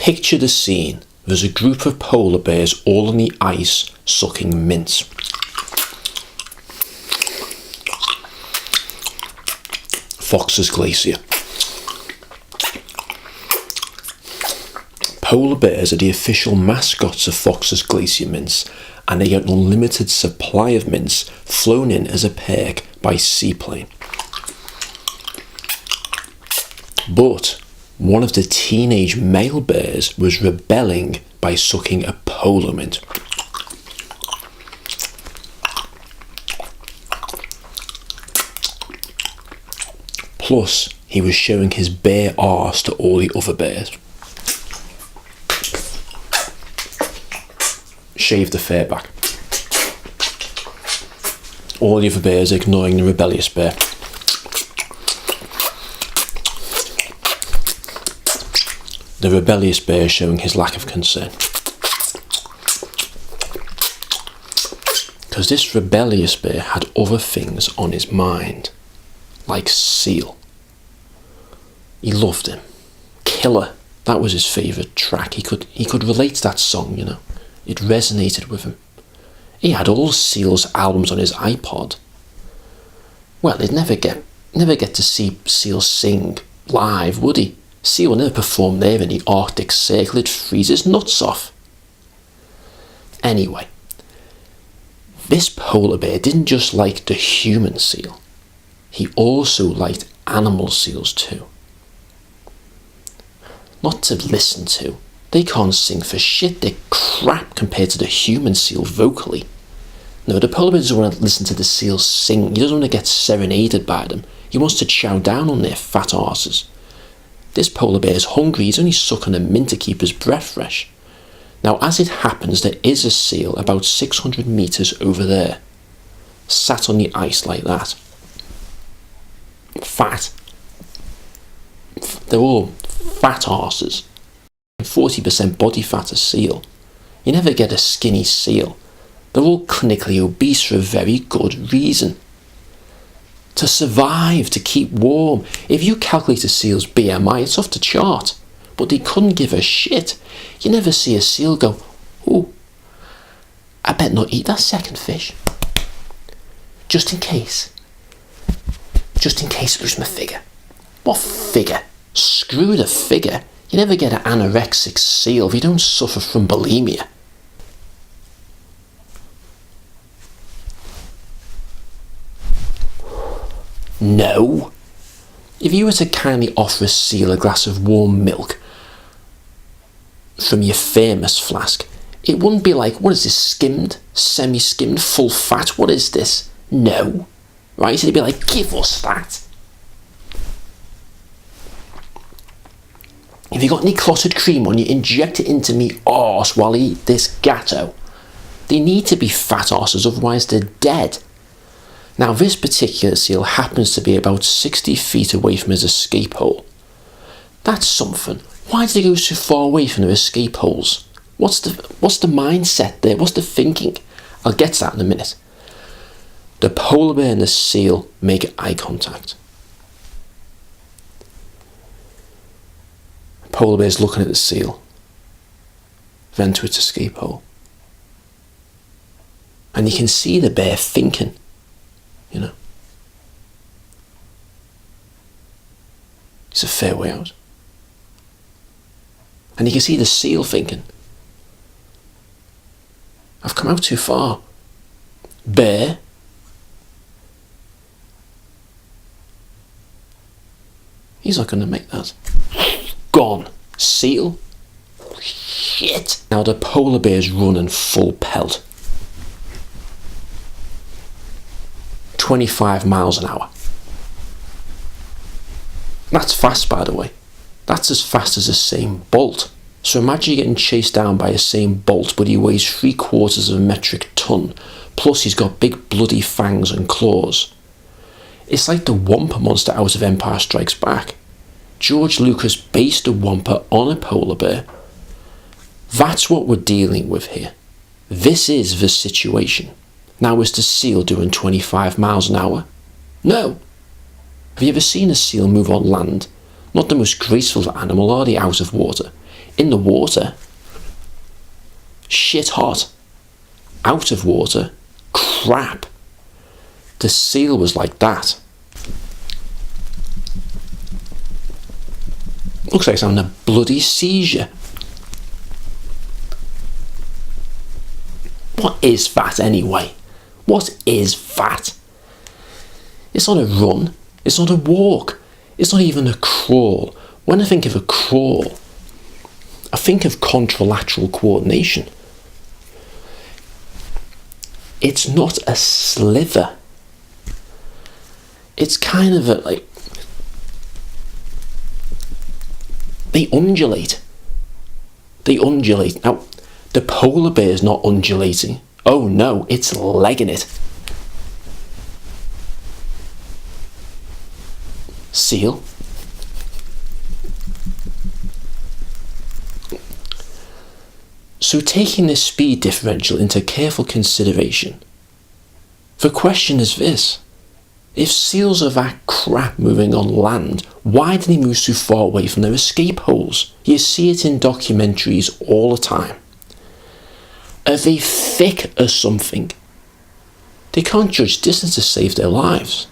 Picture the scene. There's a group of polar bears all on the ice sucking mints. Fox's Glacier. Polar bears are the official mascots of Fox's Glacier mints, and they get an unlimited supply of mints flown in as a perk by seaplane. But one of the teenage male bears was rebelling by sucking a polar mint. Plus, he was showing his bare arse to all the other bears. Shave the fur back. All the other bears ignoring the rebellious bear. The rebellious bear showing his lack of concern. Because this rebellious bear had other things on his mind, like Seal. He loved him. Killer, that was his favourite track. He could relate to that song, you know. It resonated with him. He had all Seal's albums on his iPod. Well, he'd never get to see Seal sing live, would he? Seal would never perform there in the Arctic Circle. It'd freeze his nuts off. Anyway, this polar bear didn't just like the human seal. He also liked animal seals too. Not to listen to. They can't sing for shit. They're crap compared to the human seal vocally. No, the polar bear doesn't want to listen to the seals sing. He doesn't want to get serenaded by them. He wants to chow down on their fat arses. This polar bear is hungry. He's only sucking a mint to keep his breath fresh. Now, as it happens, there is a seal about 600 metres over there, sat on the ice like that. Fat. They're all fat arses. 40% body fat a seal. You never get a skinny seal. They're all clinically obese for a very good reason. To survive, to keep warm. If you calculate a seal's BMI, it's off the chart. But they couldn't give a shit. You never see a seal go, "Ooh, I better not eat that second fish. Just in case. Just in case I lose my figure." What figure? Screw the figure. You never get an anorexic seal if you don't suffer from bulimia. No. If you were to kindly offer a seal a glass of warm milk from your thermos flask, it wouldn't be like, "What is this, skimmed, semi-skimmed, full fat? What is this?" No. Right? So it'd be like, "Give us that." If you got any clotted cream on you, inject it into me arse while I eat this gatto. They need to be fat arses, otherwise they're dead. Now, this particular seal happens to be about 60 feet away from his escape hole. That's something. Why did he go so far away from their escape holes? What's the mindset there? What's the thinking? I'll get to that in a minute. The polar bear and the seal make eye contact. The polar bear's looking at the seal, then to its escape hole. And you can see the bear thinking. You know, it's a fair way out. And you can see the seal thinking, "I've come out too far. Bear." He's not going to make that. Gone. Seal. Shit. Now the polar bear's running full pelt. 25 miles an hour. That's fast, by the way. That's as fast as Usain Bolt. So imagine you're getting chased down by Usain Bolt, but he weighs 3/4 of a metric ton. Plus he's got big bloody fangs and claws. It's like the Wampa monster out of Empire Strikes Back. George Lucas based the Wampa on a polar bear. That's what we're dealing with here. This is the situation. Now, is the seal doing 25 miles an hour? No. Have you ever seen a seal move on land? Not the most graceful animal, are they, out of water? In the water, shit hot. Out of water, crap. The seal was like that. Looks like it's having a bloody seizure. What is that anyway? What is that? It's not a run. It's not a walk. It's not even a crawl. When I think of a crawl, I think of contralateral coordination. It's not a sliver. It's kind of like, they undulate. They undulate. Now, the polar bear is not undulating. Oh no, it's legging it. Seal. So taking this speed differential into careful consideration, the question is this: if seals are that crap moving on land, why do they move so far away from their escape holes? You see it in documentaries all the time. Are they thick or something? They can't judge distance to save their lives.